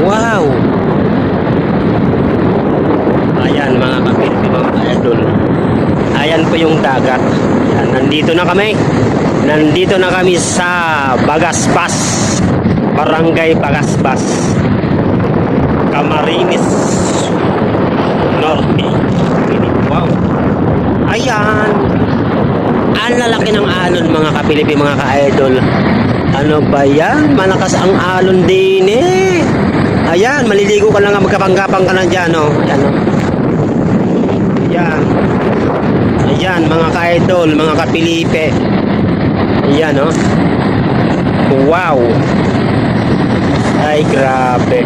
Wow! Ayan mga kapilpi, mga idol. Ayan po yung dagat. Ayan, nandito na kami. Nandito na kami sa Bagasbas. Barangay Bagasbas. Camarines Norte. Wow! Ayan! Ang lalaki ng alon mga kapilipi, mga ka-idol. Ano ba yan? Malakas ang alon din eh. Ayan, maliligo ka lang, magkapang-kapang ka lang dyan, oh. Ayan, oh. Ayan. Ayan, mga ka-idol, mga kapilipi. Ayan, oh. Wow. Ay, grabe.